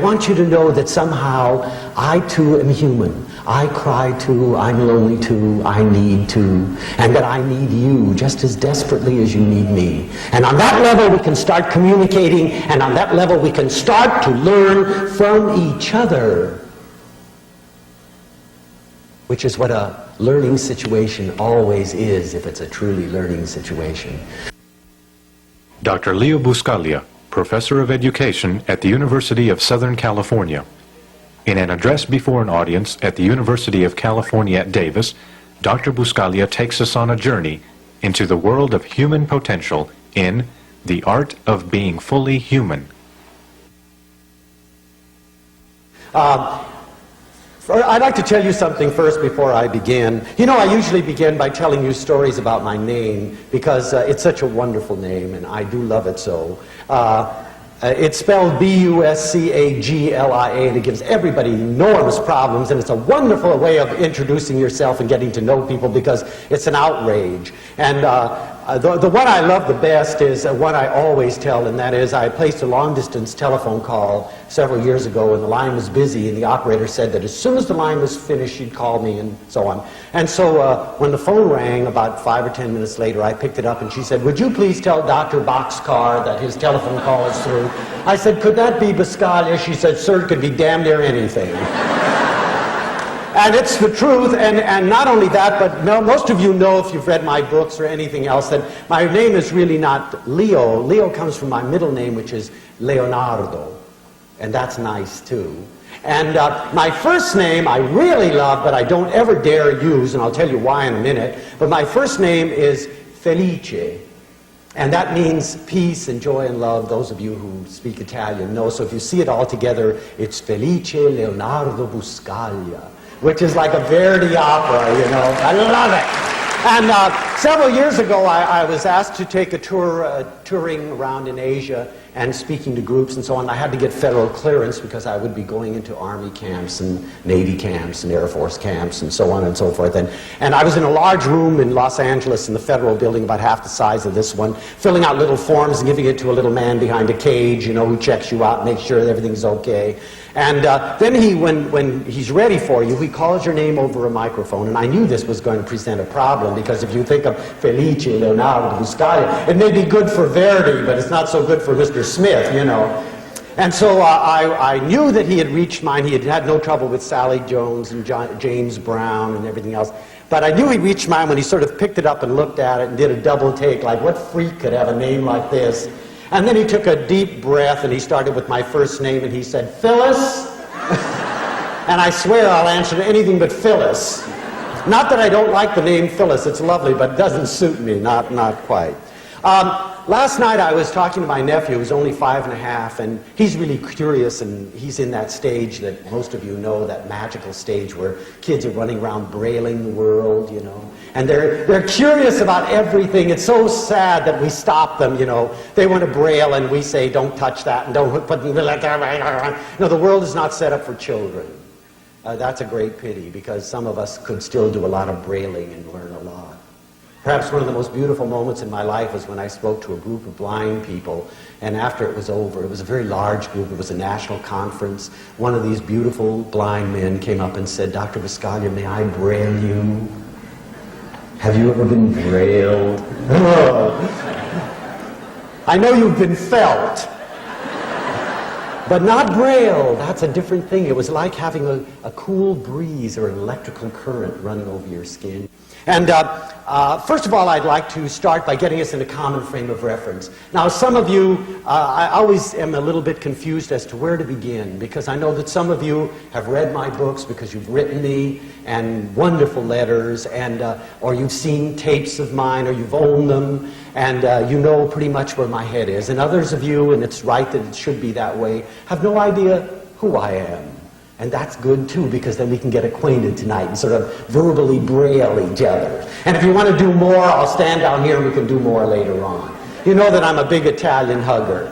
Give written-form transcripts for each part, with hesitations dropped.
want you to know that somehow I too am human. I cry too, I'm lonely too, I need too, and that I need you just as desperately as you need me. And on that level we can start communicating, and on that level we can start to learn from each other. Which is what a learning situation always is, if it's a truly learning situation. Dr. Leo Buscaglia, Professor of Education at the University of Southern California. In an address before an audience at the University of California at Davis, Dr. Buscaglia takes us on a journey into the world of human potential in The Art of Being Fully Human. I'd like to tell you something first before I begin. You know, I usually begin by telling you stories about my name because it's such a wonderful name, and I do love it so. It's spelled B-U-S-C-A-G-L-I-A, and it gives everybody enormous problems, and it's a wonderful way of introducing yourself and getting to know people because it's an outrage. And the one I love the best is one I always tell, and that is I placed a long-distance telephone call several years ago, and the line was busy, and the operator said that as soon as the line was finished, she'd call me, and so on. And so when the phone rang about 5 or 10 minutes later, I picked it up, and she said, "Would you please tell Dr. Boxcar that his telephone call is through?" I said, "Could that be Buscaglia?" She said, "Sir, it could be damn near anything." And it's the truth, and not only that, but most of you know, if you've read my books or anything else, that my name is really not Leo. Leo comes from my middle name, which is Leonardo, and that's nice too. And my first name I really love, but I don't ever dare use, and I'll tell you why in a minute, but my first name is Felice. And that means peace and joy and love. Those of you who speak Italian know. So if you see it all together, it's Felice Leonardo Buscaglia, which is like a Verdi opera, you know. I love it. And several years ago, I was asked to take a tour, touring around in Asia and speaking to groups and so on. I had to get federal clearance because I would be going into Army camps and Navy camps and Air Force camps and so on and so forth. And I was in a large room in Los Angeles in the federal building, about half the size of this one, filling out little forms and giving it to a little man behind a cage, you know, who checks you out, makes sure that everything's okay. And then when he's ready for you, he calls your name over a microphone. And I knew this was going to present a problem, because if you think of Felice Leonardo Buscaglia, it may be good for Verdi, but it's not so good for Mr. Smith, you know. And so I knew that he had reached mine. He had had no trouble with Sally Jones and James Brown and everything else. But I knew he'd reached mine when he sort of picked it up and looked at it and did a double take, like, what freak could have a name like this? And then he took a deep breath and he started with my first name and he said, "Phyllis?" And I swear I'll answer to anything but Phyllis. Not that I don't like the name Phyllis, it's lovely, but it doesn't suit me, not quite. Last night I was talking to my nephew, who's only 5 and a half, and he's really curious, and he's in that stage that most of you know, that magical stage where kids are running around brailing the world, you know. And they're curious about everything. It's so sad that we stop them, you know. They want to braille and we say, "Don't touch that," and "Don't put," you know, the world is not set up for children. That's a great pity, because some of us could still do a lot of brailing and learn a lot. Perhaps one of the most beautiful moments in my life was when I spoke to a group of blind people, and after it was over, it was a very large group, it was a national conference, one of these beautiful blind men came up and said, "Dr. Buscaglia, may I braille you? Have you ever been brailled?" I know you've been felt, but not braille. That's a different thing. It was like having a cool breeze or an electrical current running over your skin. And first of all, I'd like to start by getting us in a common frame of reference. Now, some of you, I always am a little bit confused as to where to begin, because I know that some of you have read my books because you've written me, and wonderful letters, and or you've seen tapes of mine, or you've owned them, and you know pretty much where my head is. And others of you, and it's right that it should be that way, have no idea who I am. And that's good too, because then we can get acquainted tonight and sort of verbally braille each other. And if you want to do more, I'll stand down here and we can do more later on. You know that I'm a big Italian hugger.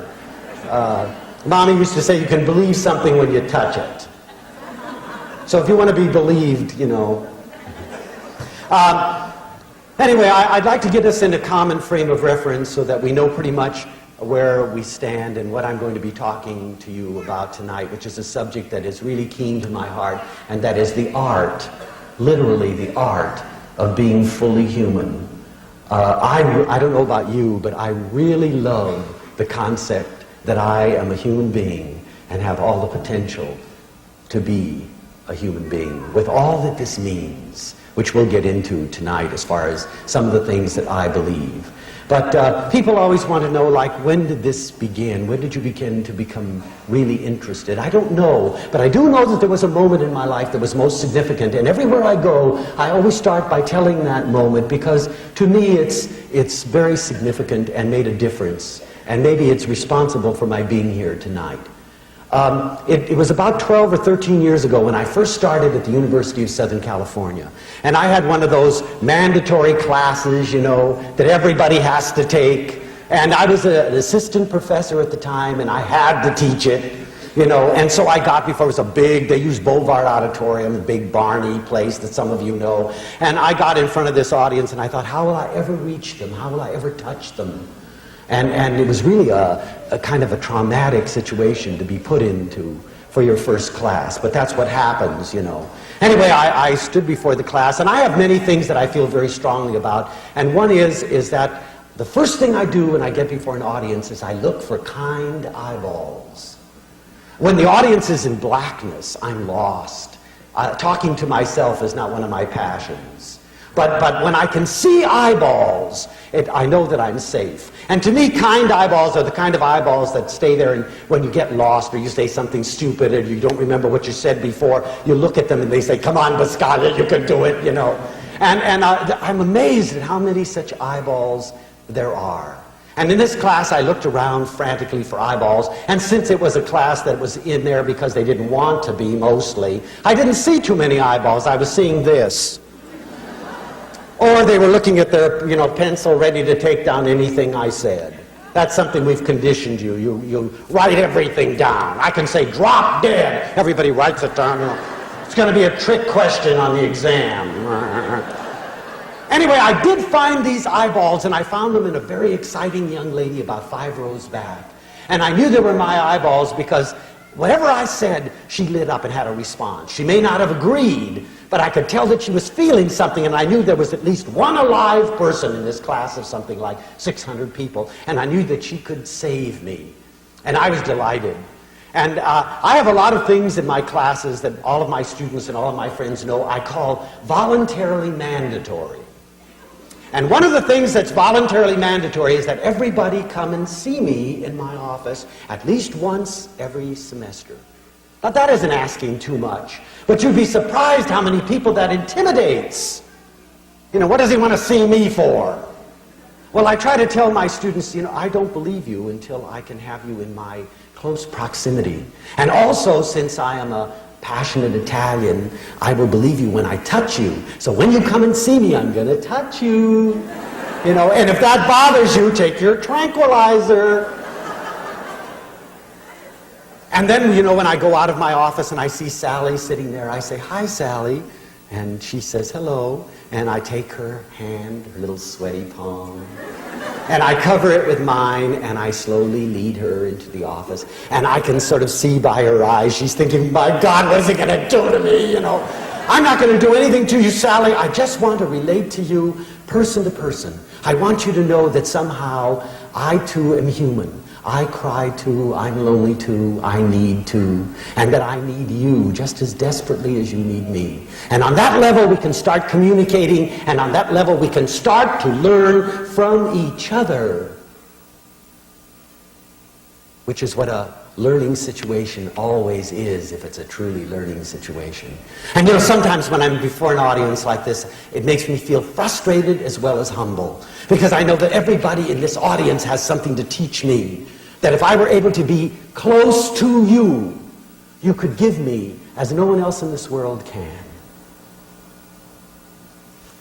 Mommy used to say you can believe something when you touch it. So if you want to be believed, you know. Anyway, I'd like to get us in a common frame of reference so that we know pretty much where we stand and what I'm going to be talking to you about tonight, which is a subject that is really keen to my heart, and that is the art, literally the art, of being fully human. I don't know about you, but I really love the concept that I am a human being and have all the potential to be a human being, with all that this means, which we'll get into tonight as far as some of the things that I believe. But people always want to know, like, when did this begin? When did you begin to become really interested? I don't know, but I do know that there was a moment in my life that was most significant, and everywhere I go, I always start by telling that moment, because to me it's very significant and made a difference, and maybe it's responsible for my being here tonight. It was about 12 or 13 years ago when I first started at the University of Southern California. And I had one of those mandatory classes, you know, that everybody has to take. And I was an assistant professor at the time, and I had to teach it, you know. And so I got before, it was a big, they used Bovard Auditorium, a big Barney place that some of you know. And I got in front of this audience, and I thought, how will I ever reach them? How will I ever touch them? And it was really a kind of a traumatic situation to be put into for your first class. But that's what happens, you know. Anyway, I stood before the class, and I have many things that I feel very strongly about. And one is that the first thing I do when I get before an audience is I look for kind eyeballs. When the audience is in blackness, I'm lost. Talking to myself is not one of my passions. But when I can see eyeballs, I know that I'm safe. And to me, kind eyeballs are the kind of eyeballs that stay there, and when you get lost or you say something stupid or you don't remember what you said before, you look at them and they say, come on, Buscalia, you can do it, you know. And I'm amazed at how many such eyeballs there are. And in this class, I looked around frantically for eyeballs, and since it was a class that was in there because they didn't want to be mostly, I didn't see too many eyeballs. I was seeing this. Or they were looking at their, you know, pencil ready to take down anything I said. That's something we've conditioned you. You write everything down. I can say, drop dead. Everybody writes it down. You know. It's going to be a trick question on the exam. Anyway, I did find these eyeballs, and I found them in a very exciting young lady about 5 rows back. And I knew they were my eyeballs because whatever I said, she lit up and had a response. She may not have agreed, but I could tell that she was feeling something, and I knew there was at least one alive person in this class of something like 600 people, and I knew that she could save me. And I was delighted. And I have a lot of things in my classes that all of my students and all of my friends know I call voluntarily mandatory. And one of the things that's voluntarily mandatory is that everybody come and see me in my office at least once every semester. Now, that isn't asking too much, but you'd be surprised how many people that intimidates. You know, what does he want to see me for? Well, I try to tell my students, you know, I don't believe you until I can have you in my close proximity. And also, since I am a passionate Italian, I will believe you when I touch you. So when you come and see me, I'm going to touch you. You know, and if that bothers you, take your tranquilizer. And then, you know, when I go out of my office and I see Sally sitting there, I say, hi, Sally. And she says, hello. And I take her hand, her little sweaty palm, and I cover it with mine, and I slowly lead her into the office. And I can sort of see by her eyes, she's thinking, my God, what is he going to do to me, you know? I'm not going to do anything to you, Sally. I just want to relate to you person to person. I want you to know that somehow I, too, am human. I cry too, I'm lonely too, I need too, and that I need you just as desperately as you need me. And on that level we can start communicating, and on that level we can start to learn from each other, which is what a learning situation always is, if it's a truly learning situation. And you know, sometimes when I'm before an audience like this, it makes me feel frustrated as well as humble, because I know that everybody in this audience has something to teach me, that if I were able to be close to you, you could give me as no one else in this world can.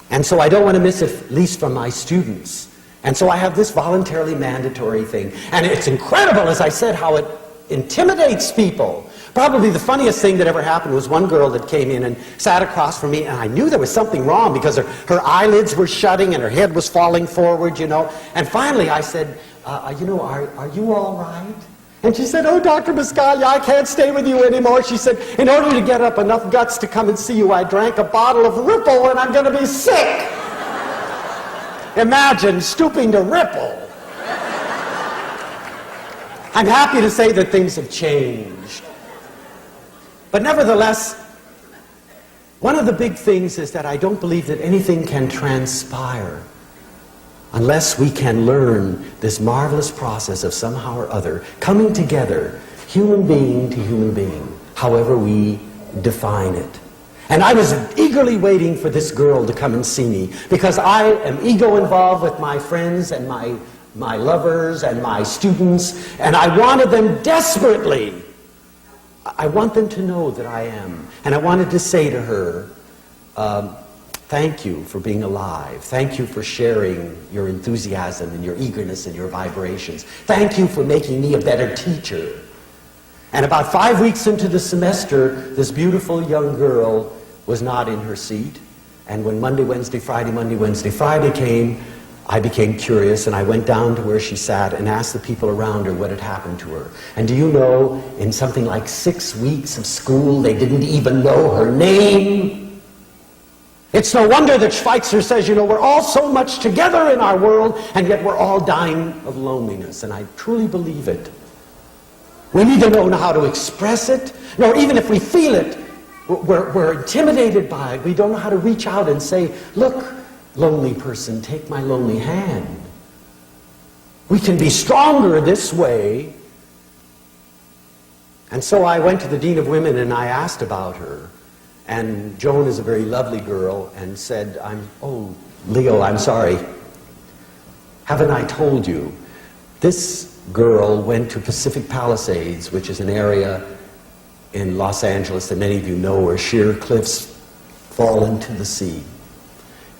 And so I don't want to miss it, at least from my students. And so I have this voluntarily mandatory thing. And it's incredible, as I said, how it intimidates people. Probably the funniest thing that ever happened was one girl that came in and sat across from me, and I knew there was something wrong because her eyelids were shutting and her head was falling forward, you know. And finally I said, are you all right? And she said, oh, Dr. Biscaglia, I can't stay with you anymore. She said, in order to get up enough guts to come and see you, I drank a bottle of Ripple and I'm going to be sick. Imagine stooping to Ripple. I'm happy to say that things have changed. But nevertheless, one of the big things is that I don't believe that anything can transpire unless we can learn this marvelous process of somehow or other coming together, human being to human being, however we define it. And I was eagerly waiting for this girl to come and see me because I am ego involved with my friends and my lovers and my students, and I wanted them desperately. I want them to know that I am. And I wanted to say to her, thank you for being alive. Thank you for sharing your enthusiasm and your eagerness and your vibrations. Thank you for making me a better teacher. And about 5 weeks into the semester, this beautiful young girl was not in her seat. And when Monday, Wednesday, Friday came, I became curious and I went down to where she sat and asked the people around her what had happened to her. And do you know, in something like 6 weeks of school, they didn't even know her name. It's no wonder that Schweitzer says, we're all so much together in our world, and yet we're all dying of loneliness. And I truly believe it. We need to know how to express it. No, even if we feel it, we're intimidated by it. We don't know how to reach out and say, look, lonely person, take my lonely hand. We can be stronger this way. And so I went to the Dean of Women and I asked about her. And Joan is a very lovely girl and said, oh, Leo, I'm sorry. Haven't I told you? This girl went to Pacific Palisades, which is an area in Los Angeles that many of you know where sheer cliffs fall into the sea.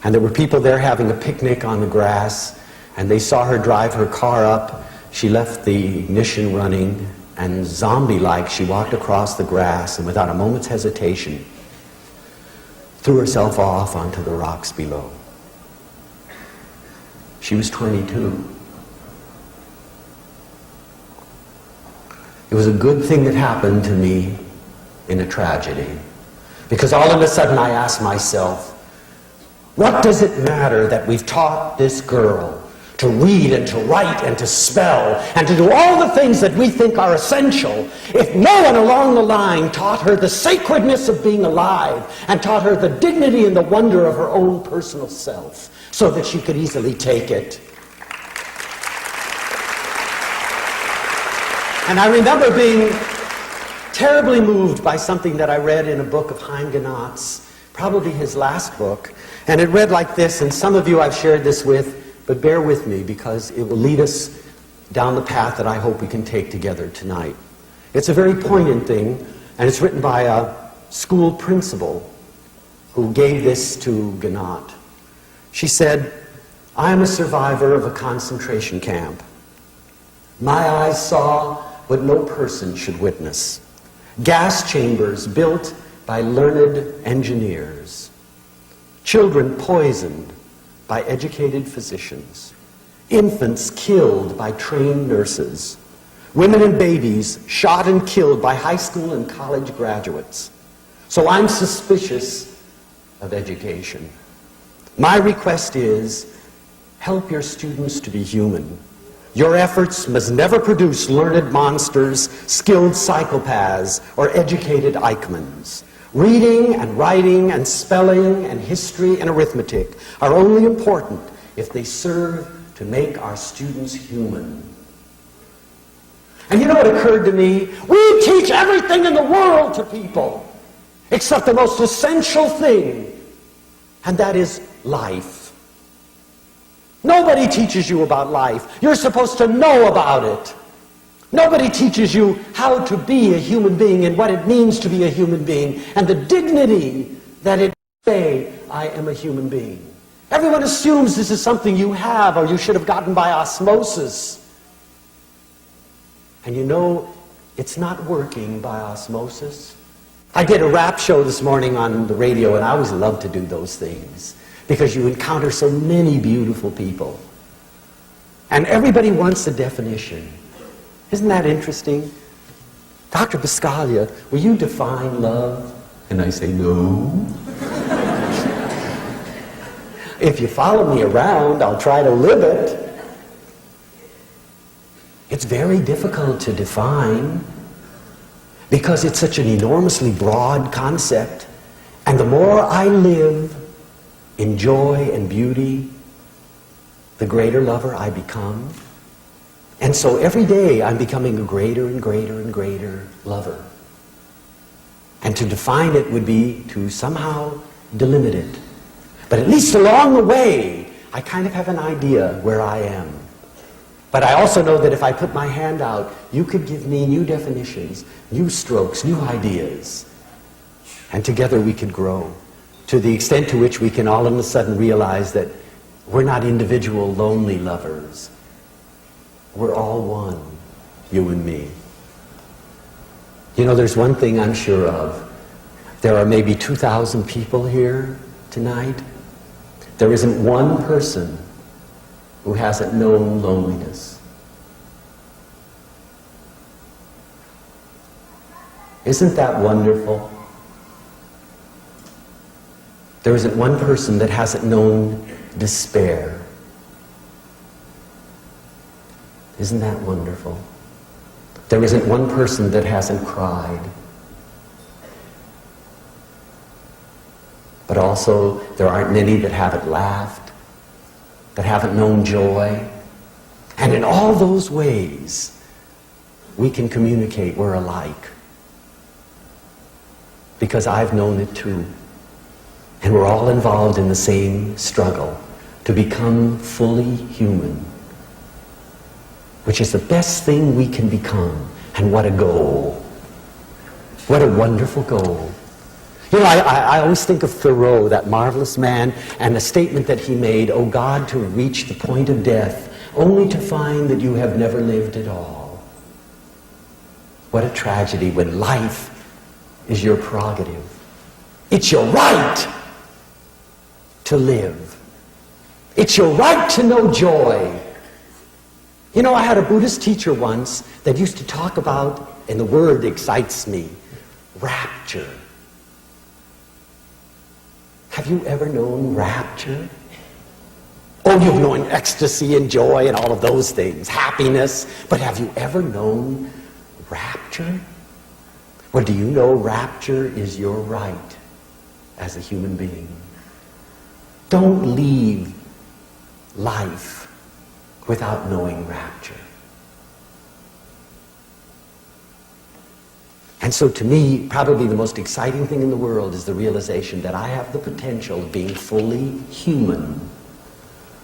And there were people there having a picnic on the grass, and they saw her drive her car up. She left the ignition running, and zombie-like, she walked across the grass, and without a moment's hesitation, threw herself off onto the rocks below. She was 22. It was a good thing that happened to me in a tragedy. Because all of a sudden I asked myself, what does it matter that we've taught this girl to read and to write and to spell and to do all the things that we think are essential if no one along the line taught her the sacredness of being alive and taught her the dignity and the wonder of her own personal self so that she could easily take it? And I remember being terribly moved by something that I read in a book of Chaim Ganat's, probably his last book, and it read like this, and some of you I've shared this with, but bear with me because it will lead us down the path that I hope we can take together tonight. It's a very poignant thing, and it's written by a school principal who gave this to Ganat. She said, I am a survivor of a concentration camp. My eyes saw what no person should witness. Gas chambers built by learned engineers. Children poisoned by educated physicians. Infants killed by trained nurses. Women and babies shot and killed by high school and college graduates. So I'm suspicious of education. My request is, help your students to be human. Your efforts must never produce learned monsters, skilled psychopaths, or educated Eichmanns. Reading and writing and spelling and history and arithmetic are only important if they serve to make our students human. And you know what occurred to me? We teach everything in the world to people except the most essential thing, and that is life. Nobody teaches you about life. You're supposed to know about it. Nobody teaches you how to be a human being and what it means to be a human being and the dignity that it say, I am a human being. Everyone assumes this is something you have or you should have gotten by osmosis. And you know, it's not working by osmosis. I did a rap show this morning on the radio, and I always love to do those things because you encounter so many beautiful people. And everybody wants a definition. Isn't that interesting? Dr. Buscaglia, will you define love? And I say, no. If you follow me around, I'll try to live it. It's very difficult to define because it's such an enormously broad concept. And the more I live in joy and beauty, the greater lover I become. And so every day I'm becoming a greater and greater and greater lover. And to define it would be to somehow delimit it. But at least along the way, I kind of have an idea where I am. But I also know that if I put my hand out, you could give me new definitions, new strokes, new ideas. And together we could grow to the extent to which we can all of a sudden realize that we're not individual lonely lovers. We're all one, you and me. You know, there's one thing I'm sure of. There are maybe 2,000 people here tonight. There isn't one person who hasn't known loneliness. Isn't that wonderful? There isn't one person that hasn't known despair. Isn't that wonderful? There isn't one person that hasn't cried. But also, there aren't many that haven't laughed, that haven't known joy. And in all those ways, we can communicate we're alike. Because I've known it too. And we're all involved in the same struggle to become fully human, which is the best thing we can become. And what a goal. What a wonderful goal. You know, I always think of Thoreau, that marvelous man, and the statement that he made, "O God, to reach the point of death, only to find that you have never lived at all." What a tragedy when life is your prerogative. It's your right to live. It's your right to know joy. You know, I had a Buddhist teacher once that used to talk about, and the word excites me, rapture. Have you ever known rapture? Oh, you've known ecstasy and joy and all of those things, happiness, but have you ever known rapture? Well, do you know rapture is your right as a human being? Don't leave life without knowing rapture. And so to me, probably the most exciting thing in the world is the realization that I have the potential of being fully human.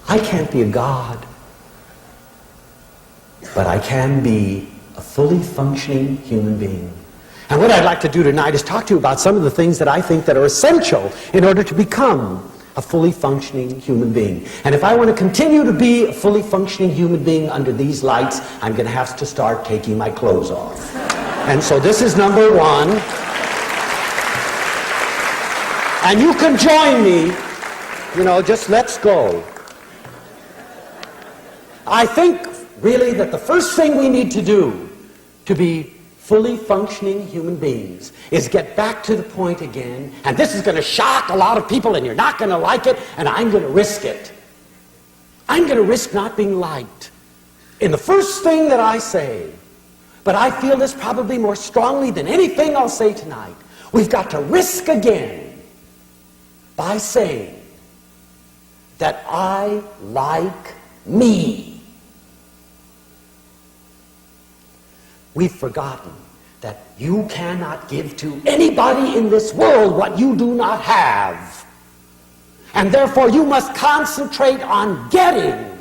I can't be a god, but I can be a fully functioning human being. And what I'd like to do tonight is talk to you about some of the things that I think that are essential in order to become a fully functioning human being. And if I want to continue to be a fully functioning human being under these lights, I'm going to have to start taking my clothes off. And so this is number one. And you can join me, you know, just let's go. I think really that the first thing we need to do to be fully functioning human beings is get back to the point again, and this is going to shock a lot of people and you're not going to like it, and I'm going to risk it. I'm going to risk not being liked in the first thing that I say. But I feel this probably more strongly than anything I'll say tonight. We've got to risk again by saying that I like me. We've forgotten that you cannot give to anybody in this world what you do not have. And therefore you must concentrate on getting.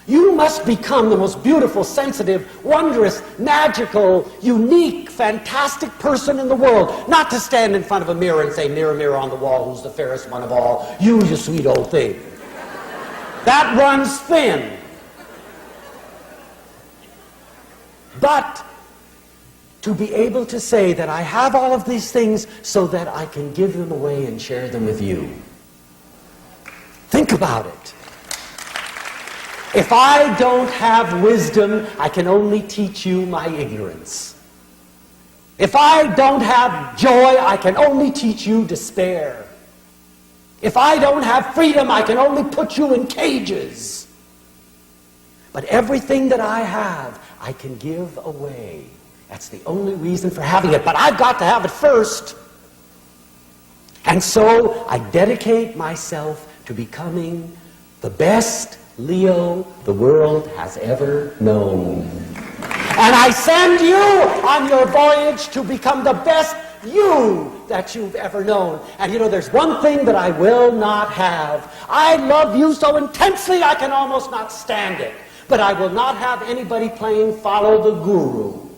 You must become the most beautiful, sensitive, wondrous, magical, unique, fantastic person in the world. Not to stand in front of a mirror and say, "Mirror, mirror on the wall, who's the fairest one of all? You sweet old thing." That runs thin. But to be able to say that I have all of these things so that I can give them away and share them with you. Think about it. If I don't have wisdom, I can only teach you my ignorance. If I don't have joy, I can only teach you despair. If I don't have freedom, I can only put you in cages. But everything that I have, I can give away. That's the only reason for having it. But I've got to have it first. And so I dedicate myself to becoming the best Leo the world has ever known. And I send you on your voyage to become the best you that you've ever known. And you know, there's one thing that I will not have. I love you so intensely I can almost not stand it. But I will not have anybody playing follow the guru.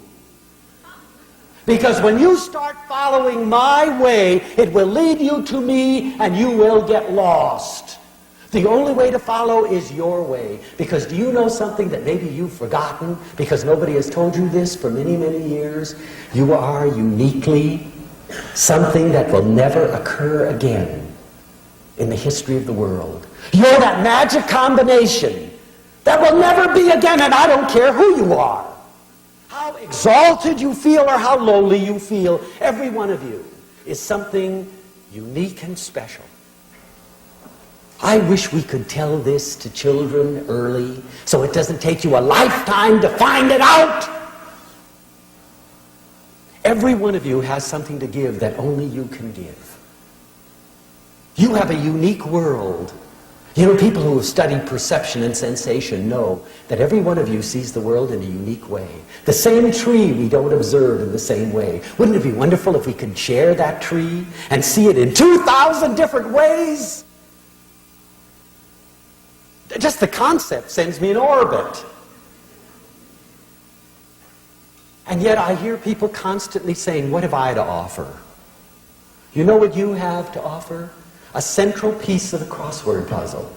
Because when you start following my way, it will lead you to me and you will get lost. The only way to follow is your way. Because do you know something that maybe you've forgotten? Because nobody has told you this for many, many years. You are uniquely something that will never occur again in the history of the world. You're that magic combination that will never be again, and I don't care who you are. How exalted you feel or how lowly you feel, every one of you is something unique and special. I wish we could tell this to children early so it doesn't take you a lifetime to find it out. Every one of you has something to give that only you can give. You have a unique world. You know, people who have studied perception and sensation know that every one of you sees the world in a unique way. The same tree we don't observe in the same way. Wouldn't it be wonderful if we could share that tree and see it in 2,000 different ways? Just the concept sends me in orbit. And yet I hear people constantly saying, what have I to offer? You know what you have to offer? A central piece of the crossword puzzle.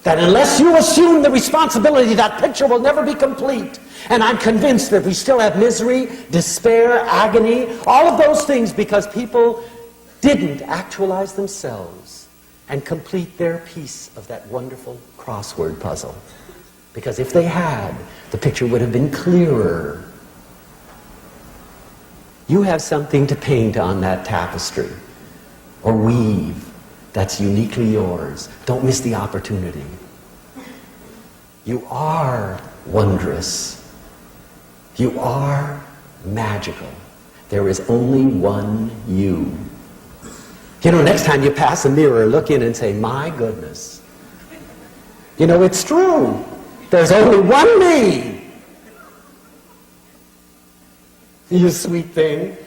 That unless you assume the responsibility, that picture will never be complete. And I'm convinced that we still have misery, despair, agony, all of those things because people didn't actualize themselves and complete their piece of that wonderful crossword puzzle. Because if they had, the picture would have been clearer. You have something to paint on that tapestry or weave that's uniquely yours. Don't miss the opportunity. You are wondrous. You are magical. There is only one you. You know, next time you pass a mirror, look in and say, my goodness. You know, it's true. There's only one me. You sweet thing.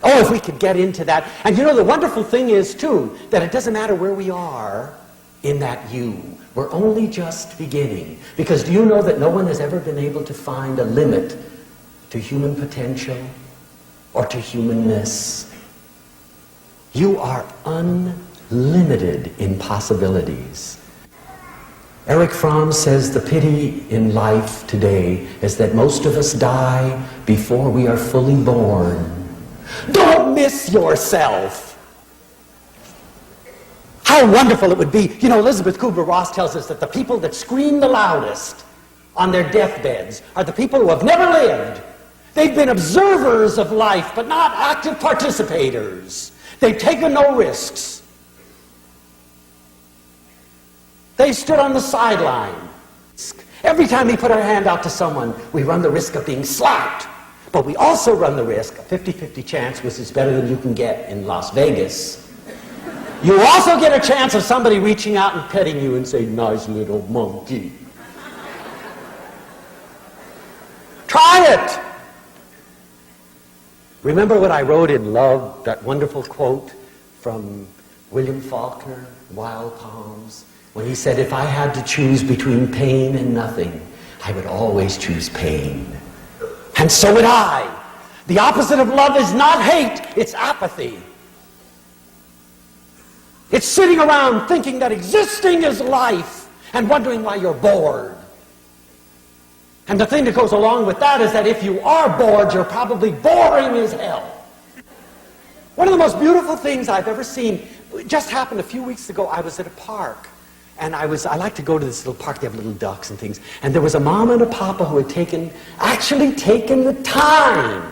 Oh, if we could get into that. And you know, the wonderful thing is, too, that it doesn't matter where we are in that you. We're only just beginning. Because do you know that no one has ever been able to find a limit to human potential or to humanness? You are unlimited in possibilities. Erich Fromm says the pity in life today is that most of us die before we are fully born. Don't miss yourself. How wonderful it would be. You know, Elizabeth Kubler-Ross tells us that the people that scream the loudest on their deathbeds are the people who have never lived. They've been observers of life, but not active participators. They've taken no risks. They stood on the sideline. Every time we put our hand out to someone, we run the risk of being slapped. But we also run the risk, a 50-50 chance, which is better than you can get in Las Vegas. You also get a chance of somebody reaching out and petting you and saying, nice little monkey. Try it. Remember what I wrote in Love, that wonderful quote from William Faulkner, Wild Palms, when he said, if I had to choose between pain and nothing, I would always choose pain. And so would I. The opposite of love is not hate, it's apathy. It's sitting around thinking that existing is life and wondering why you're bored. And the thing that goes along with that is that if you are bored, you're probably boring as hell. One of the most beautiful things I've ever seen, it just happened a few weeks ago. I was at a park And I like to go to this little park, they have little ducks and things. And there was a mama and a papa who had actually taken the time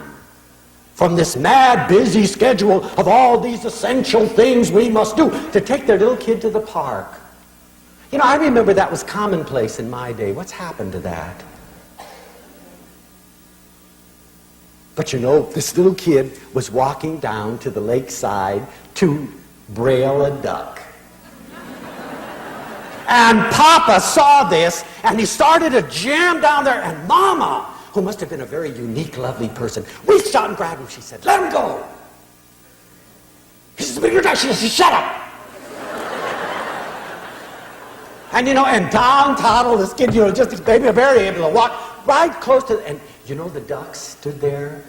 from this mad, busy schedule of all these essential things we must do to take their little kid to the park. You know, I remember that was commonplace in my day. What's happened to that? But you know, this little kid was walking down to the lakeside to braille a duck. And Papa saw this, and he started to jam down there, and Mama, who must have been a very unique, lovely person, reached out and grabbed him. She said, "Let him go." He says, "But you're not." She said, "Shut up." And you know, and down toddled this kid, you know, just this baby, barely able to walk right close to, and you know, the duck stood there.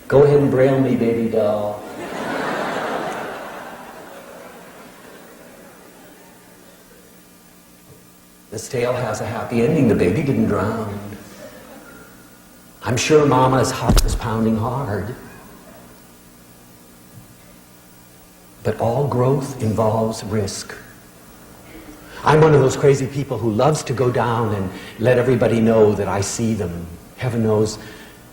"Go ahead and braille me, baby doll." This tale has a happy ending. The baby didn't drown. I'm sure Mama's heart was pounding hard. But all growth involves risk. I'm one of those crazy people who loves to go down and let everybody know that I see them. Heaven knows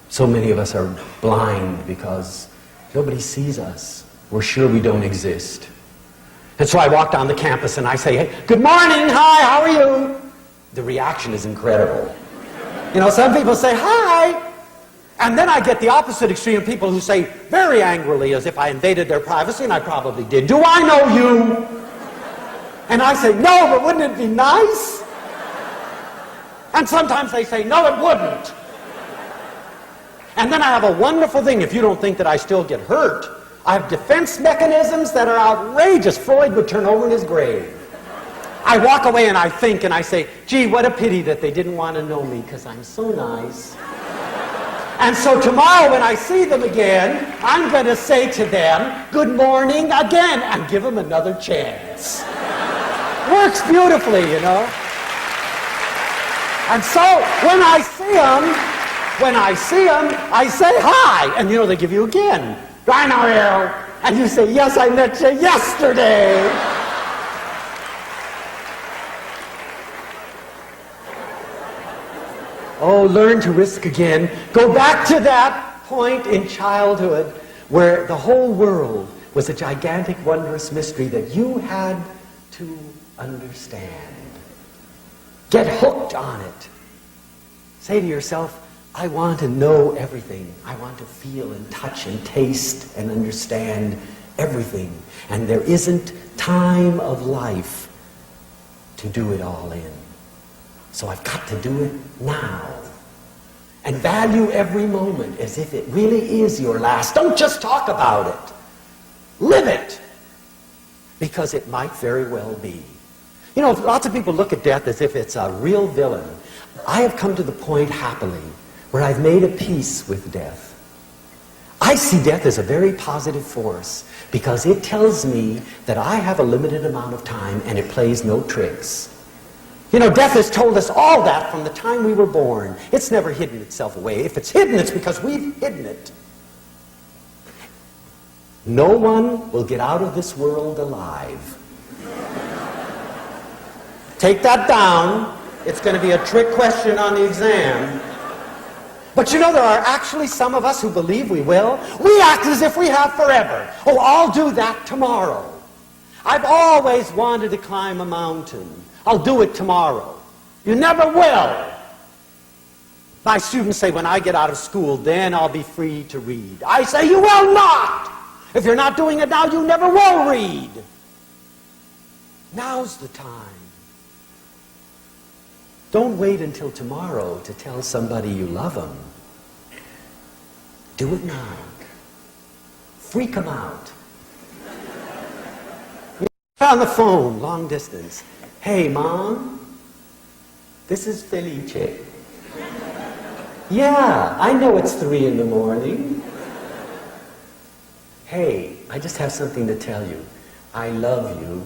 so many of us are blind because nobody sees us. We're sure we don't exist. And so I walk down the campus and I say, "Hey, good morning, hi, how are you?" The reaction is incredible. You know, some people say, "Hi." And then I get the opposite extreme of people who say very angrily, as if I invaded their privacy, and I probably did, "Do I know you?" And I say, "No, but wouldn't it be nice?" And sometimes they say, "No, it wouldn't." And then I have a wonderful thing. If you don't think that I still get hurt, I have defense mechanisms that are outrageous. Freud would turn over in his grave. I walk away and I think and I say, "Gee, what a pity that they didn't want to know me because I'm so nice." And so tomorrow when I see them again, I'm going to say to them, "Good morning" again, and give them another chance. Works beautifully, you know. And so when I see them, I say hi. And you know, they give you again. "I know you." And you say, "Yes, I met you yesterday." Oh, learn to risk again. Go back to that point in childhood where the whole world was a gigantic, wondrous mystery that you had to understand. Get hooked on it. Say to yourself, "I want to know everything. I want to feel and touch and taste and understand everything. And there isn't time of life to do it all in. So I've got to do it now." And value every moment as if it really is your last. Don't just talk about it. Live it. Because it might very well be. You know, lots of people look at death as if it's a real villain. I have come to the point, happily, where I've made a peace with death. I see death as a very positive force because it tells me that I have a limited amount of time and it plays no tricks. You know, death has told us all that from the time we were born. It's never hidden itself away. If it's hidden, it's because we've hidden it. No one will get out of this world alive. Take that down. It's going to be a trick question on the exam. But you know, there are actually some of us who believe we will. We act as if we have forever. "Oh, I'll do that tomorrow. I've always wanted to climb a mountain. I'll do it tomorrow." You never will. My students say, "When I get out of school, then I'll be free to read." I say, "You will not. If you're not doing it now, you never will read." Now's the time. Don't wait until tomorrow to tell somebody you love them. Do it now. Freak them out. You're on the phone, long distance. "Hey, Mom, this is Felice." "Yeah, I know it's 3 in the morning. Hey, I just have something to tell you. I love you."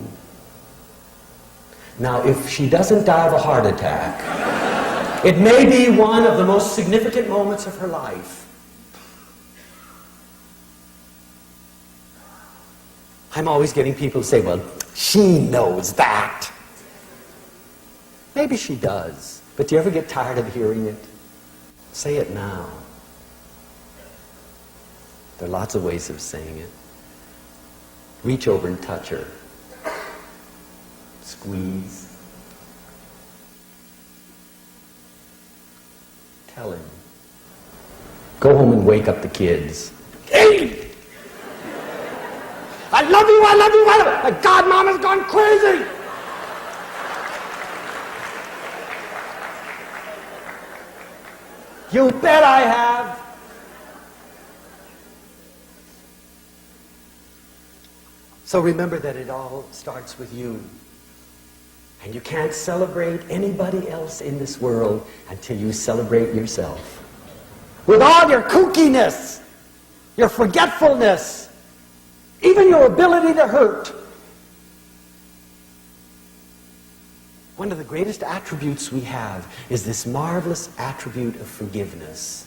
Now, if she doesn't die of a heart attack, it may be one of the most significant moments of her life. I'm always getting people to say, "Well, she knows that." Maybe she does. But do you ever get tired of hearing it? Say it now. There are lots of ways of saying it. Reach over and touch her. Squeeze. Tell him. Go home and wake up the kids. Hey! I love you, I love you, I love you. My God, Mama's gone crazy. You bet I have. So remember that it all starts with you. And you can't celebrate anybody else in this world until you celebrate yourself. With all your kookiness, your forgetfulness, even your ability to hurt. One of the greatest attributes we have is this marvelous attribute of forgiveness.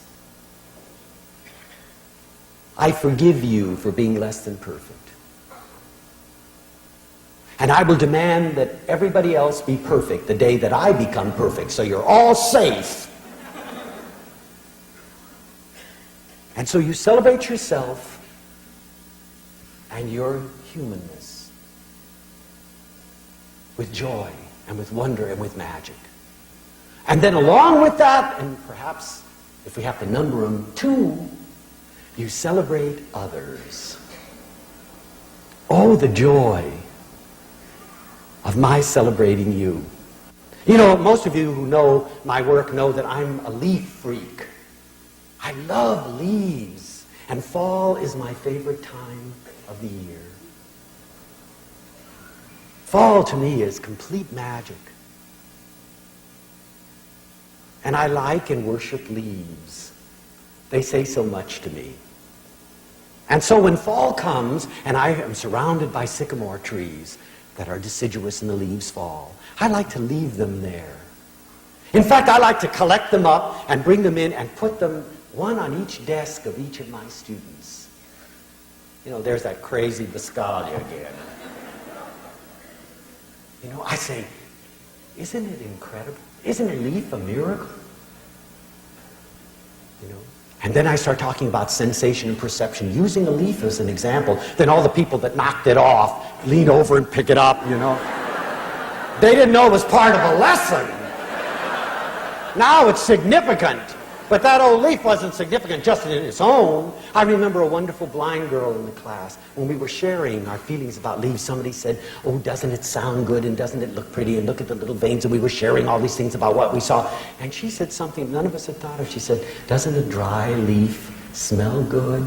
I forgive you for being less than perfect. And I will demand that everybody else be perfect the day that I become perfect, so you're all safe. And so you celebrate yourself and your humanness with joy and with wonder and with magic. And then along with that, and perhaps if we have to number them, 2, you celebrate others. Oh, the joy of my celebrating you. You know, most of you who know my work know that I'm a leaf freak. I love leaves, and fall is my favorite time of the year. Fall to me is complete magic. And I like and worship leaves. They say so much to me. And so when fall comes, and I am surrounded by sycamore trees that are deciduous and the leaves fall, I like to leave them there. In fact, I like to collect them up and bring them in and put them one on each desk of each of my students. You know, there's that crazy Biscaglia again. You know, I say, isn't it incredible? Isn't a leaf a miracle? You know? And then I start talking about sensation and perception, using a leaf as an example. Then all the people that knocked it off lean over and pick it up, you know. They didn't know it was part of a lesson. Now it's significant. But that old leaf wasn't significant just in its own. I remember a wonderful blind girl in the class. When we were sharing our feelings about leaves, somebody said, oh, doesn't it sound good and doesn't it look pretty and look at the little veins, and we were sharing all these things about what we saw. And she said something none of us had thought of. She said, doesn't a dry leaf smell good?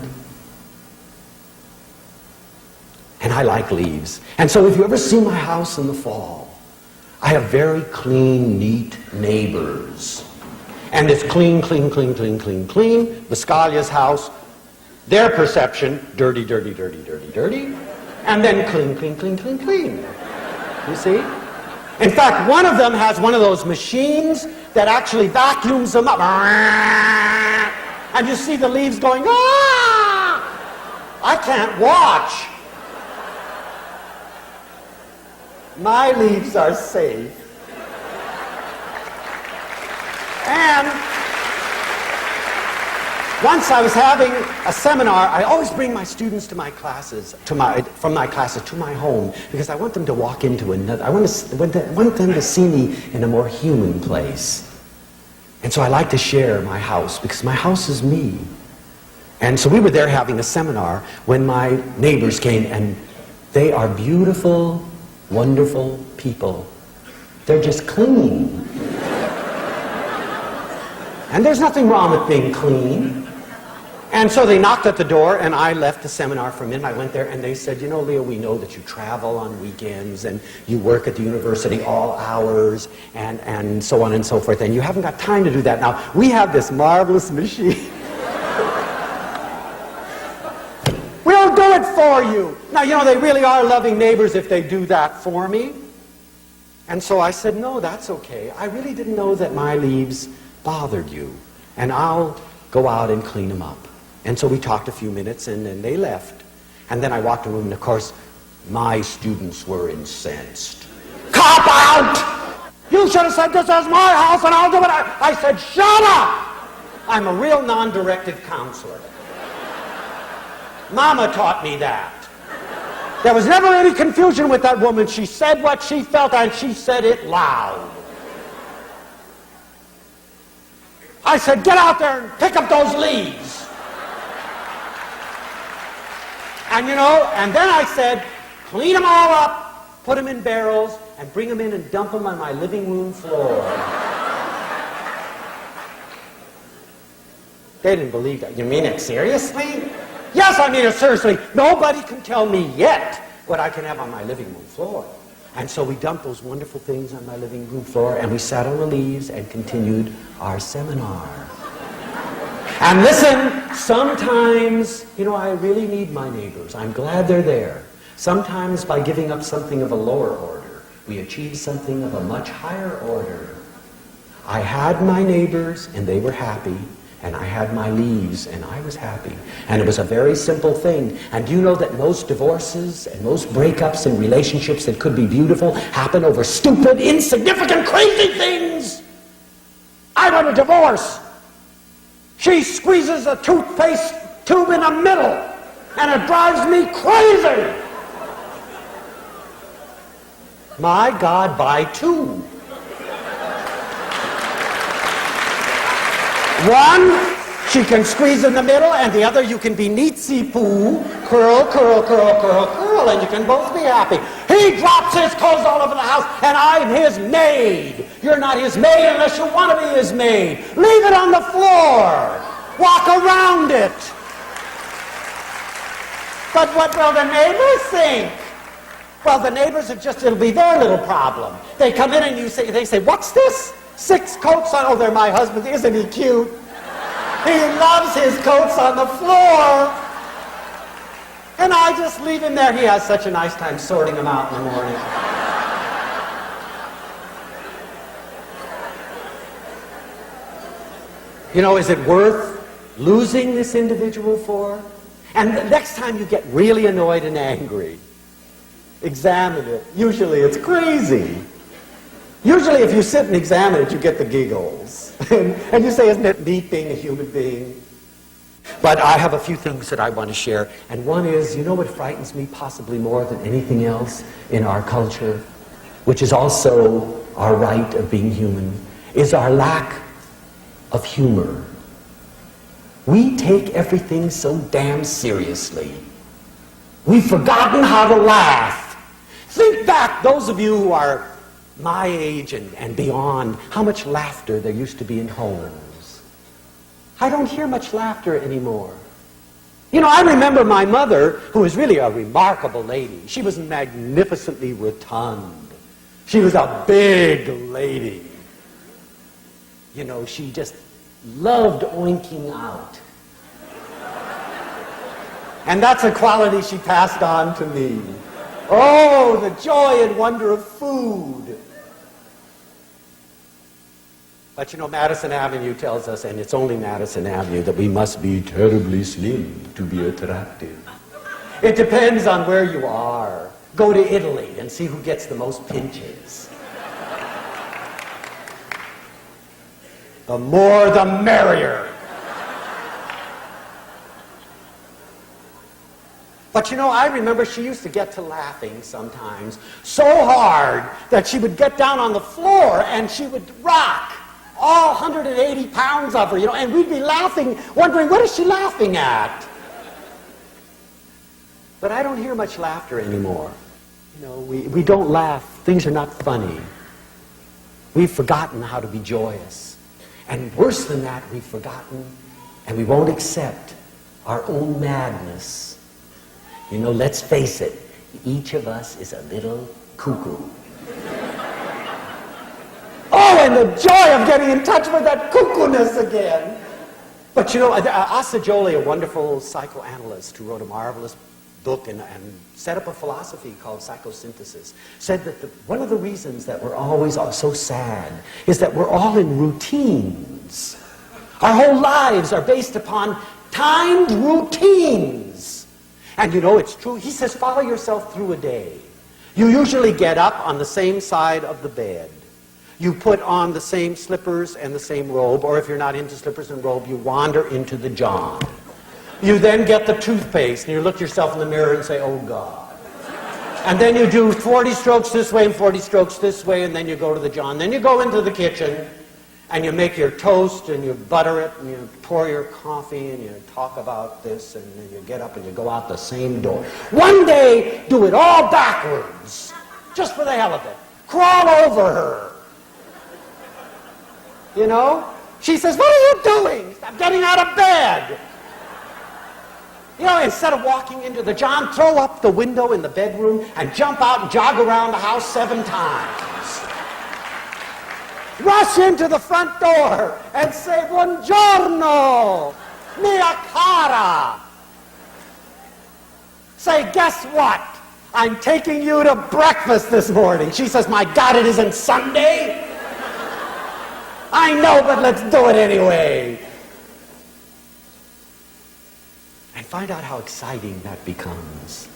And I like leaves. And so if you ever see my house in the fall, I have very clean, neat neighbors. And it's clean, clean, clean, clean, clean, clean. Biscaglia's house, their perception, dirty, dirty, dirty, dirty, dirty. And then clean, clean, clean, clean, clean. You see? In fact, one of them has one of those machines that actually vacuums them up. And you see the leaves going, ah! I can't watch. My leaves are safe. And once I was having a seminar, I always bring my students to my classes, from my classes to my home, because I want them to walk into another, I want them to see me in a more human place. And so I like to share my house, because my house is me. And so we were there having a seminar when my neighbors came, and they are beautiful, wonderful people. They're just clean. And there's nothing wrong with being clean. And so they knocked at the door, and I left the seminar for a minute. I went there, and they said, you know, Leo, we know that you travel on weekends, and you work at the university all hours, and so on and so forth, and you haven't got time to do that. Now, we have this marvelous machine. We'll do it for you. Now, you know, they really are loving neighbors if they do that for me. And so I said, no, that's okay. I really didn't know that my leaves bothered you, and I'll go out and clean them up. And so we talked a few minutes, and then they left. And then I walked in the room, and of course, my students were incensed. Cop out! You should have said, this is my house and I'll do it. I said, shut up! I'm a real non-directive counselor. Mama taught me that. There was never any confusion with that woman. She said what she felt and she said it loud. I said, get out there and pick up those leaves. And and then I said, clean them all up, put them in barrels, and bring them in and dump them on my living room floor. They didn't believe that. You mean it seriously? Yes, I mean it seriously. Nobody can tell me yet what I can have on my living room floor. And so we dumped those wonderful things on my living room floor, and we sat on the leaves and continued our seminar. And listen, sometimes, I really need my neighbors. I'm glad they're there. Sometimes by giving up something of a lower order, we achieve something of a much higher order. I had my neighbors, and they were happy. And I had my leaves, and I was happy. And it was a very simple thing. And do you know that most divorces and most breakups in relationships that could be beautiful happen over stupid, insignificant, crazy things? I want a divorce. She squeezes a toothpaste tube in the middle, and it drives me crazy. My God, buy two. One, she can squeeze in the middle, and the other you can be neatsy-poo, curl, curl, curl, curl, curl, and you can both be happy. He drops his clothes all over the house, and I'm his maid. You're not his maid unless you want to be his maid. Leave it on the floor. Walk around it. But what will the neighbors think? Well, the neighbors it'll be their little problem. They come in and they say, what's this? 6 coats on, oh, they're my husband. Isn't he cute? He loves his coats on the floor. And I just leave him there. He has such a nice time sorting them out in the morning. Is it worth losing this individual for? And the next time you get really annoyed and angry, examine it. Usually it's crazy. Usually if you sit and examine it, you get the giggles. And you say, isn't it neat being a human being? But I have a few things that I want to share. And one is, what frightens me possibly more than anything else in our culture, which is also our right of being human, is our lack of humor. We take everything so damn seriously. We've forgotten how to laugh. Think back, those of you who are my age and beyond, how much laughter there used to be in homes. I don't hear much laughter anymore. I remember my mother, who was really a remarkable lady. She was magnificently rotund. She was a big lady. She just loved oinking out. And that's a quality she passed on to me. Oh, the joy and wonder of food. But Madison Avenue tells us, and it's only Madison Avenue, that we must be terribly slim to be attractive. It depends on where you are. Go to Italy and see who gets the most pinches. The more the merrier. But I remember she used to get to laughing sometimes so hard that she would get down on the floor and she would rock. All 180 pounds of her, and we'd be laughing, wondering, what is she laughing at? But I don't hear much laughter anymore. We don't laugh. Things are not funny. We've forgotten how to be joyous. And worse than that, we've forgotten, and we won't accept our own madness. Let's face it, each of us is a little cuckoo. Oh, and the joy of getting in touch with that cuckoo-ness again. But Asa Jolie, a wonderful psychoanalyst who wrote a marvelous book and set up a philosophy called psychosynthesis, said that one of the reasons that we're always so sad is that we're all in routines. Our whole lives are based upon timed routines. And it's true. He says, follow yourself through a day. You usually get up on the same side of the bed. You put on the same slippers and the same robe, or if you're not into slippers and robe, you wander into the John. You then get the toothpaste, and you look yourself in the mirror and say, oh God. And then you do 40 strokes this way and 40 strokes this way, and then you go to the John. Then you go into the kitchen, and you make your toast, and you butter it, and you pour your coffee, and you talk about this, and then you get up and you go out the same door. One day, do it all backwards, just for the hell of it. Crawl over her. You know? She says, what are you doing? I'm getting out of bed. You know, instead of walking into the John, throw up the window in the bedroom and jump out and jog around the house 7 times. Rush into the front door and say, buongiorno, mia cara. Say, guess what? I'm taking you to breakfast this morning. She says, my God, it isn't Sunday. I know, but let's do it anyway. And find out how exciting that becomes.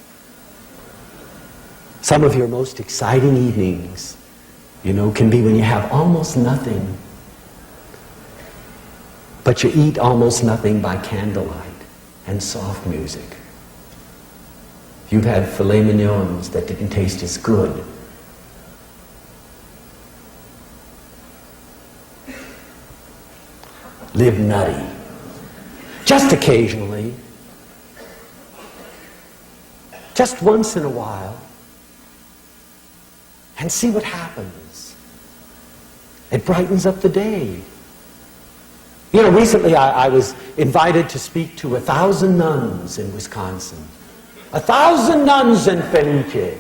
Some of your most exciting evenings, you know, can be when you have almost nothing, but you eat almost nothing by candlelight and soft music. You've had filet mignons that didn't taste as good. Live nutty. Just occasionally. Just once in a while. And see what happens. It brightens up the day. You know, recently I was invited to speak to 1,000 nuns in Wisconsin. 1,000 nuns in Felice.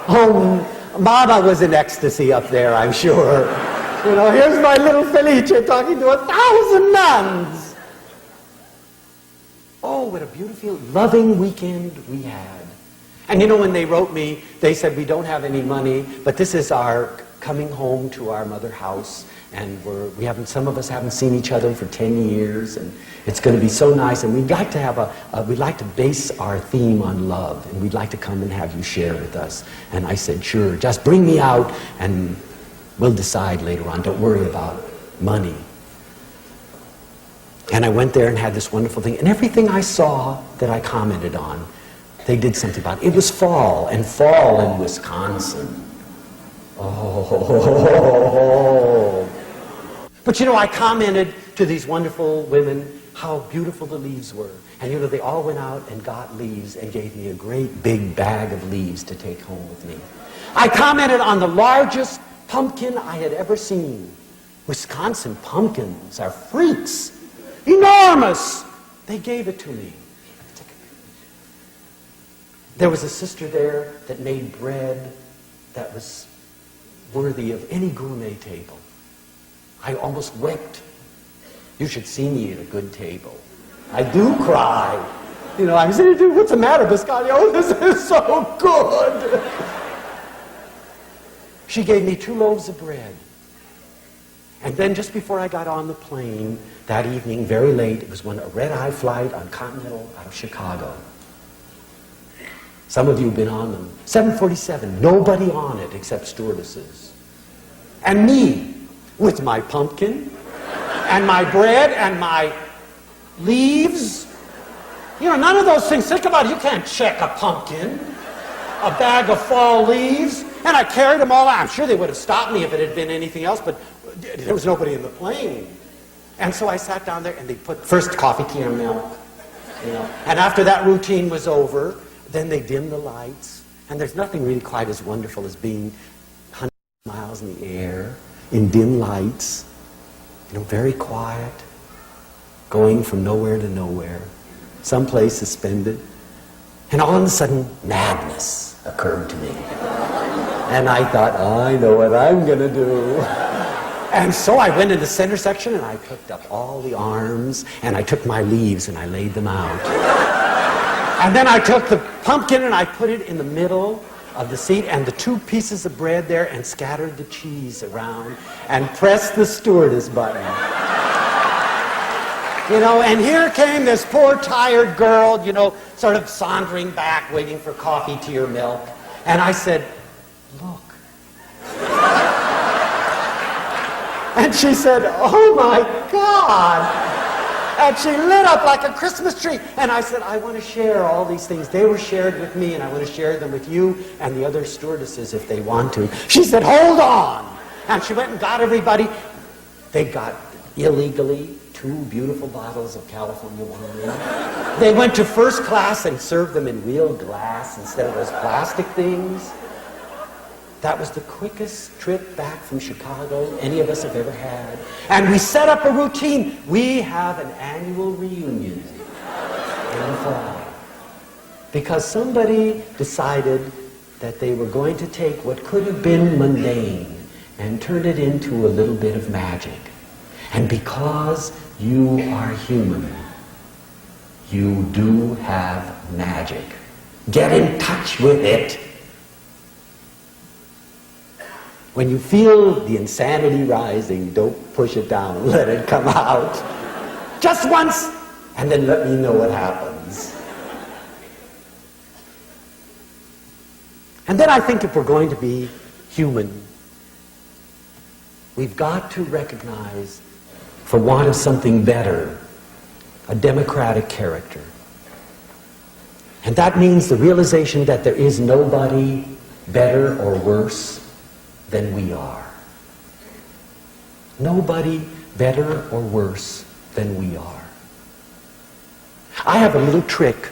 Oh, Mama was in ecstasy up there, I'm sure. You know, here's my little Felice talking to 1,000 nuns. Oh, what a beautiful, loving weekend we had. And you know, when they wrote me, they said, we don't have any money, but this is our coming home to our mother house, and some of us haven't seen each other for 10 years, and it's going to be so nice, and we'd like to have we'd like to base our theme on love, and we'd like to come and have you share with us. And I said, sure, just bring me out, and we'll decide later on. Don't worry about money. And I went there and had this wonderful thing, and everything I saw that I commented on, they did something about it. It was fall, and fall in Wisconsin. Oh. But you know, I commented to these wonderful women how beautiful the leaves were. And you know, they all went out and got leaves and gave me a great big bag of leaves to take home with me. I commented on the largest pumpkin I had ever seen. Wisconsin pumpkins are freaks. Enormous. They gave it to me. There was a sister there that made bread that was worthy of any gourmet table. I almost wept. You should see me at a good table. I do cry. You know, I'm saying, dude, what's the matter, Biscotti? Oh, this is so good. She gave me 2 loaves of bread. And then just before I got on the plane that evening, very late, it was a red-eye flight on Continental out of Chicago. Some of you have been on them. 747, nobody on it except stewardesses. And me, with my pumpkin, and my bread, and my leaves. You know, none of those things, think about it, you can't check a pumpkin, a bag of fall leaves, and I carried them all out. I'm sure they would have stopped me if it had been anything else, but there was nobody in the plane. And so I sat down there, and they put first coffee, tea, and milk. You know, and after that routine was over, then they dimmed the lights, and there's nothing really quite as wonderful as being 100 miles in the air, in dim lights, you know, very quiet, going from nowhere to nowhere, someplace suspended. And all of a sudden, madness occurred to me. And I thought, oh, I know what I'm going to do. And so I went in the center section, and I picked up all the arms, and I took my leaves, and I laid them out. And then I took the pumpkin and I put it in the middle of the seat and the 2 pieces of bread there and scattered the cheese around and pressed the stewardess button. You know, and here came this poor tired girl, you know, sort of sauntering back, waiting for coffee, tea, or milk. And I said, look, And she said, "Oh my God." And she lit up like a Christmas tree. And I said, "I want to share all these things. They were shared with me, and I want to share them with you and the other stewardesses if they want to." She said, "Hold on." And she went and got everybody. They got, illegally, 2 beautiful bottles of California wine. They went to first class and served them in real glass instead of those plastic things. That was the quickest trip back from Chicago any of us have ever had. And we set up a routine. We have an annual reunion in the fall. Because somebody decided that they were going to take what could have been mundane and turn it into a little bit of magic. And because you are human, you do have magic. Get in touch with it. When you feel the insanity rising, don't push it down. Let it come out. Just once, and then let me know what happens. And then I think if we're going to be human, we've got to recognize, for want of something better, a democratic character. And that means the realization that there is nobody better or worse than we are. Nobody better or worse than we are. I have a little trick.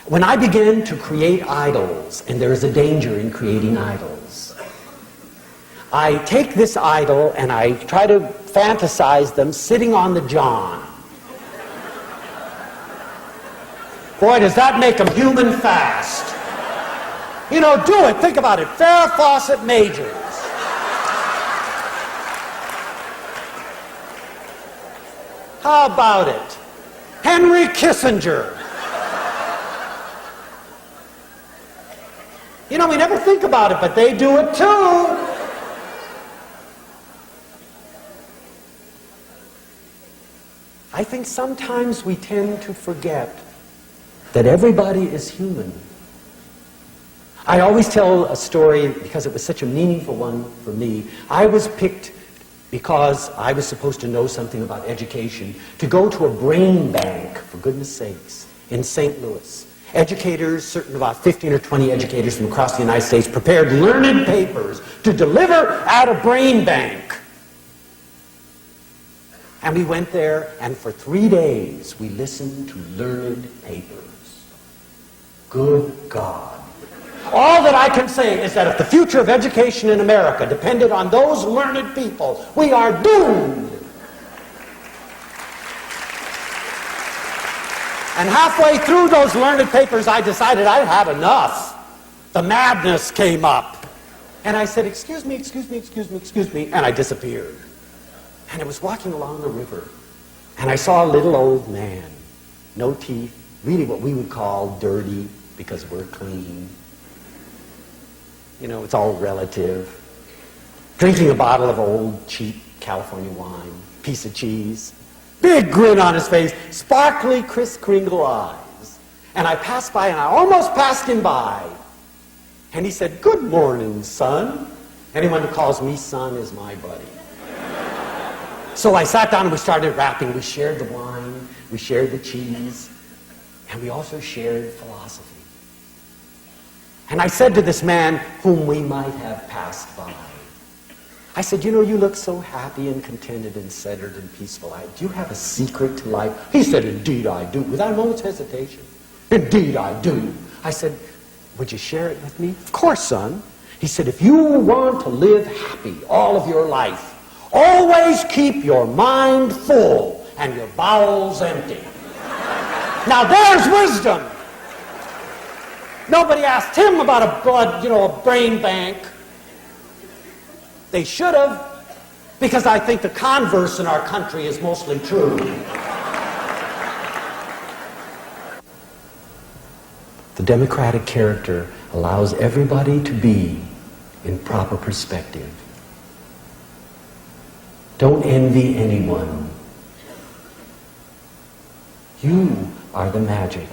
When I begin to create idols, and there is a danger in creating idols, I take this idol and I try to fantasize them sitting on the john. Boy, does that make them human fast. You know, do it. Think about it. Farrah Fawcett Majors. How about it? Henry Kissinger. You know, we never think about it, but they do it too. I think sometimes we tend to forget that everybody is human. I always tell a story because it was such a meaningful one for me. I was picked because I was supposed to know something about education, to go to a brain bank, for goodness sakes, in St. Louis. Educators, certain about 15 or 20 educators from across the United States, prepared learned papers to deliver at a brain bank. And we went there, and for 3 days we listened to learned papers. Good God. All that I can say is that if the future of education in America depended on those learned people, we are doomed. And halfway through those learned papers, I decided I'd had enough. The madness came up. And I said, "Excuse me, excuse me, excuse me, excuse me," and I disappeared. And I was walking along the river, and I saw a little old man, no teeth, really what we would call dirty, because we're clean. You know, it's all relative. Drinking a bottle of old, cheap California wine, piece of cheese, big grin on his face, sparkly, Kris Kringle eyes. And I passed by, and I almost passed him by. And he said, "Good morning, son." Anyone who calls me son is my buddy. So I sat down and we started rapping. We shared the wine, we shared the cheese, and we also shared philosophy. And I said to this man whom we might have passed by, I said, "You know, you look so happy and contented and centered and peaceful. Do you have a secret to life?" He said, "Indeed I do," without a moment's hesitation. "Indeed I do." I said, "Would you share it with me?" "Of course, son." He said, "If you want to live happy all of your life, always keep your mind full and your bowels empty." Now there's wisdom. Nobody asked him about a brain bank. They should have, because I think the converse in our country is mostly true. The democratic character allows everybody to be in proper perspective. Don't envy anyone. You are the magic.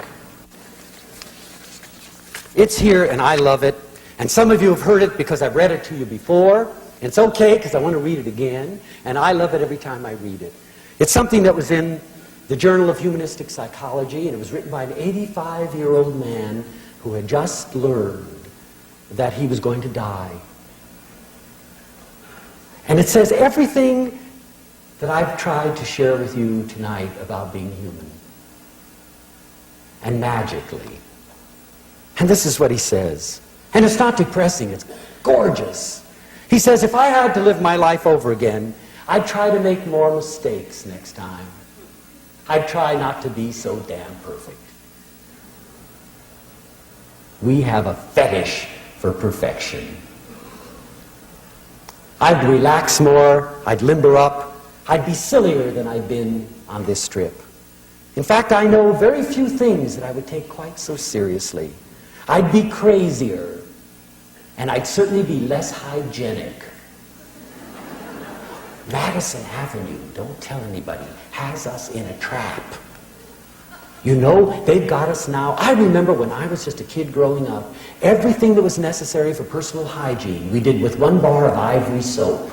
It's here, and I love it. And some of you have heard it because I've read it to you before. And it's okay because I want to read it again, and I love it every time I read it. It's something that was in the Journal of Humanistic Psychology, and it was written by an 85-year-old man who had just learned that he was going to die. And it says everything that I've tried to share with you tonight about being human. And magically. And this is what he says. And it's not depressing, it's gorgeous. He says, if I had to live my life over again, I'd try to make more mistakes next time. I'd try not to be so damn perfect. We have a fetish for perfection. I'd relax more, I'd limber up, I'd be sillier than I've been on this trip. In fact, I know very few things that I would take quite so seriously. I'd be crazier, and I'd certainly be less hygienic. Madison Avenue, don't tell anybody, has us in a trap. You know, they've got us now. I remember when I was just a kid growing up, everything that was necessary for personal hygiene we did with one bar of Ivory soap.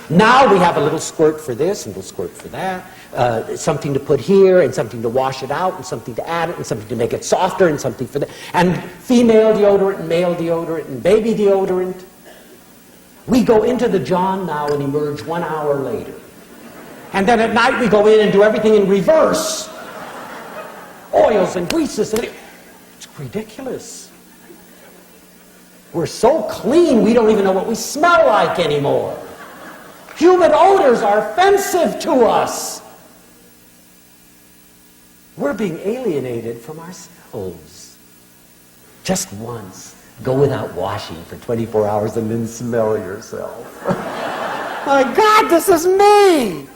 Now we have a little squirt for this and a little squirt for that, something to put here and something to wash it out and something to add it and something to make it softer and something for that. And female deodorant and male deodorant and baby deodorant. We go into the John now and emerge 1 hour later. And then at night we go in and do everything in reverse. Oils and greases. And it's ridiculous. We're so clean we don't even know what we smell like anymore. Human odors are offensive to us. We're being alienated from ourselves. Just once, go without washing for 24 hours and then smell yourself. My God, this is me!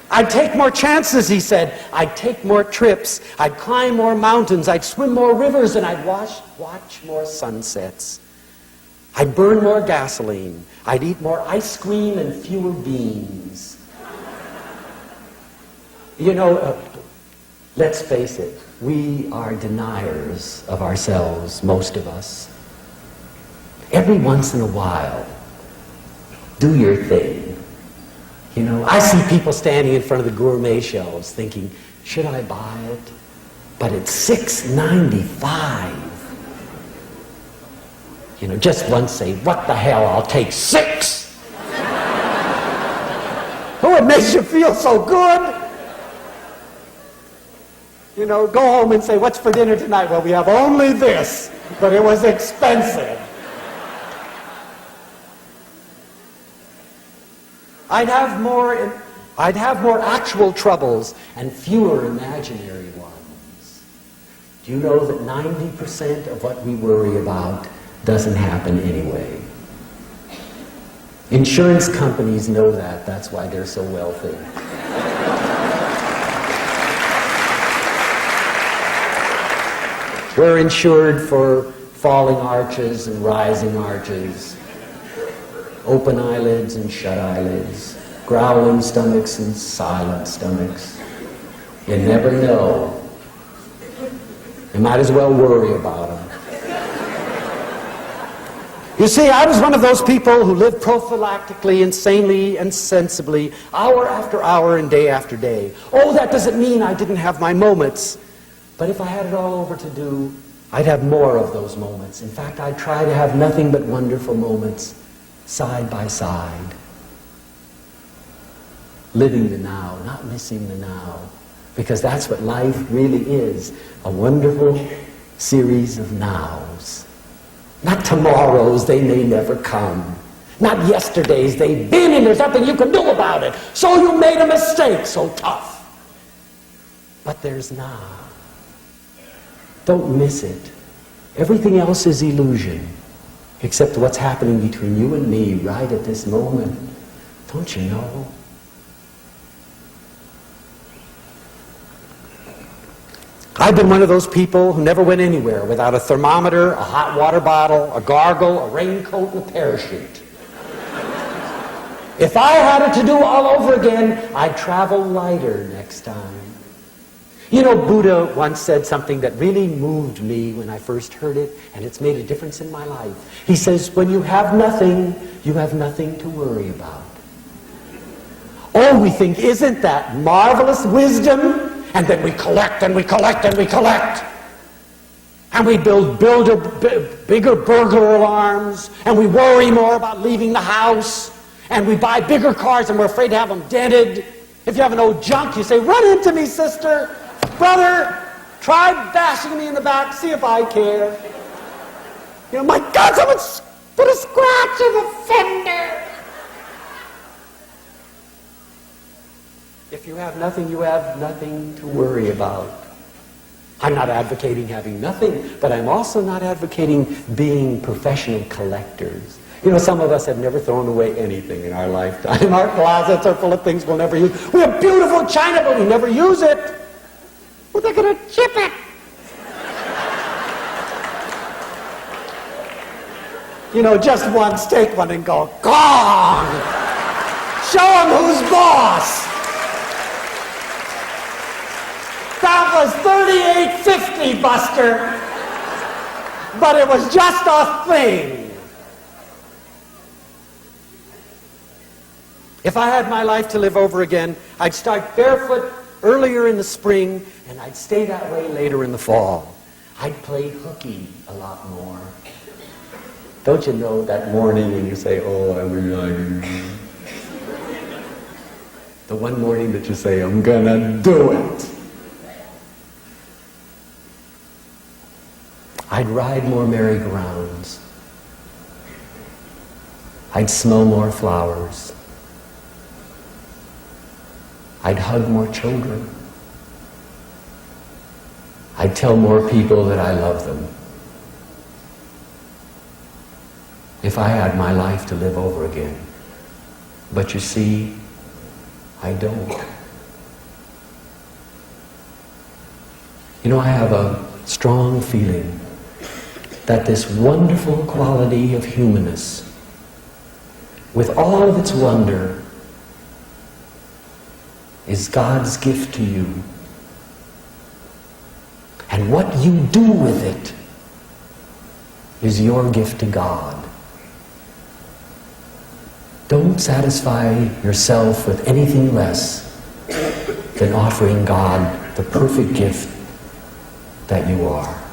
I'd take more chances, he said. I'd take more trips. I'd climb more mountains. I'd swim more rivers, and I'd watch more sunsets. I'd burn more gasoline. I'd eat more ice cream and fewer beans. You know, let's face it, we are deniers of ourselves, most of us. Every once in a while, do your thing. You know, I see people standing in front of the gourmet shelves thinking, should I buy it? But it's $6.95. You know, just once say, what the hell, I'll take 6. Oh, it makes you feel so good. You know, go home and say, what's for dinner tonight? Well, we have only this, but it was expensive. I'd have more actual troubles and fewer imaginary ones. Do you know that 90% of what we worry about doesn't happen anyway? Insurance companies know that. That's why they're so wealthy. We're insured for falling arches and rising arches, open eyelids and shut eyelids, growling stomachs and silent stomachs. You never know. You might as well worry about them. You see, I was one of those people who lived prophylactically, insanely, and sensibly, hour after hour and day after day. Oh, that doesn't mean I didn't have my moments. But if I had it all over to do, I'd have more of those moments. In fact, I'd try to have nothing but wonderful moments, side by side. Living the now, not missing the now. Because that's what life really is, a wonderful series of nows. Not tomorrows, they may never come. Not yesterdays, they've been and there's nothing you can do about it. So you made a mistake, so tough. But there's now. Don't miss it. Everything else is illusion, except what's happening between you and me right at this moment. Don't you know? I've been one of those people who never went anywhere without a thermometer, a hot water bottle, a gargle, a raincoat, and a parachute. If I had it to do all over again, I'd travel lighter next time. You know, Buddha once said something that really moved me when I first heard it, and it's made a difference in my life. He says, when you have nothing to worry about. Oh, we think, isn't that marvelous wisdom? And then we collect and we collect and we collect. And we build bigger burglar alarms, and we worry more about leaving the house, and we buy bigger cars and we're afraid to have them dented. If you have an old junk, you say, run into me, sister. Brother, try bashing me in the back, see if I care. You know, my God, someone put a scratch in the fender. If you have nothing to worry about. I'm not advocating having nothing, but I'm also not advocating being professional collectors. You know, some of us have never thrown away anything in our lifetime. Our closets are full of things we'll never use. We have beautiful china, but we never use it. Well, they're going to chip it. You know, just once, take one and go, gone. Show them who's boss. That was $38.50, Buster. But it was just a thing. If I had my life to live over again, I'd start barefoot earlier in the spring, and I'd stay that way later in the fall. I'd play hooky a lot more. Don't you know that morning when you say, oh, I would the one morning that you say, I'm gonna do it. I'd ride more merry-go-rounds. I'd smell more flowers. I'd hug more children. I'd tell more people that I love them. If I had my life to live over again. But you see, I don't. You know, I have a strong feeling that this wonderful quality of humanness, with all of its wonder, is God's gift to you. And what you do with it is your gift to God. Don't satisfy yourself with anything less than offering God the perfect gift that you are.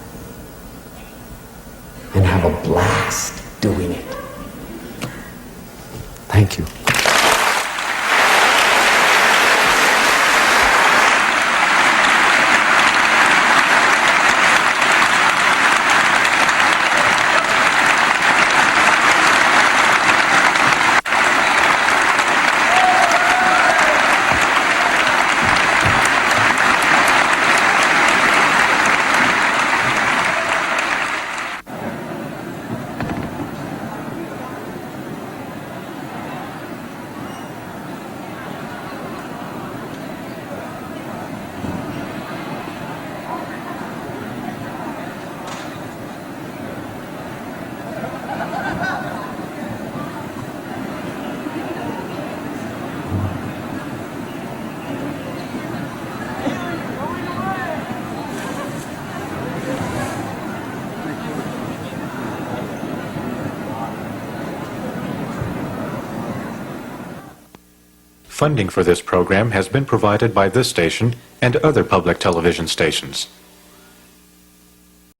And have a blast doing it. Thank you. Funding for this program has been provided by this station and other public television stations.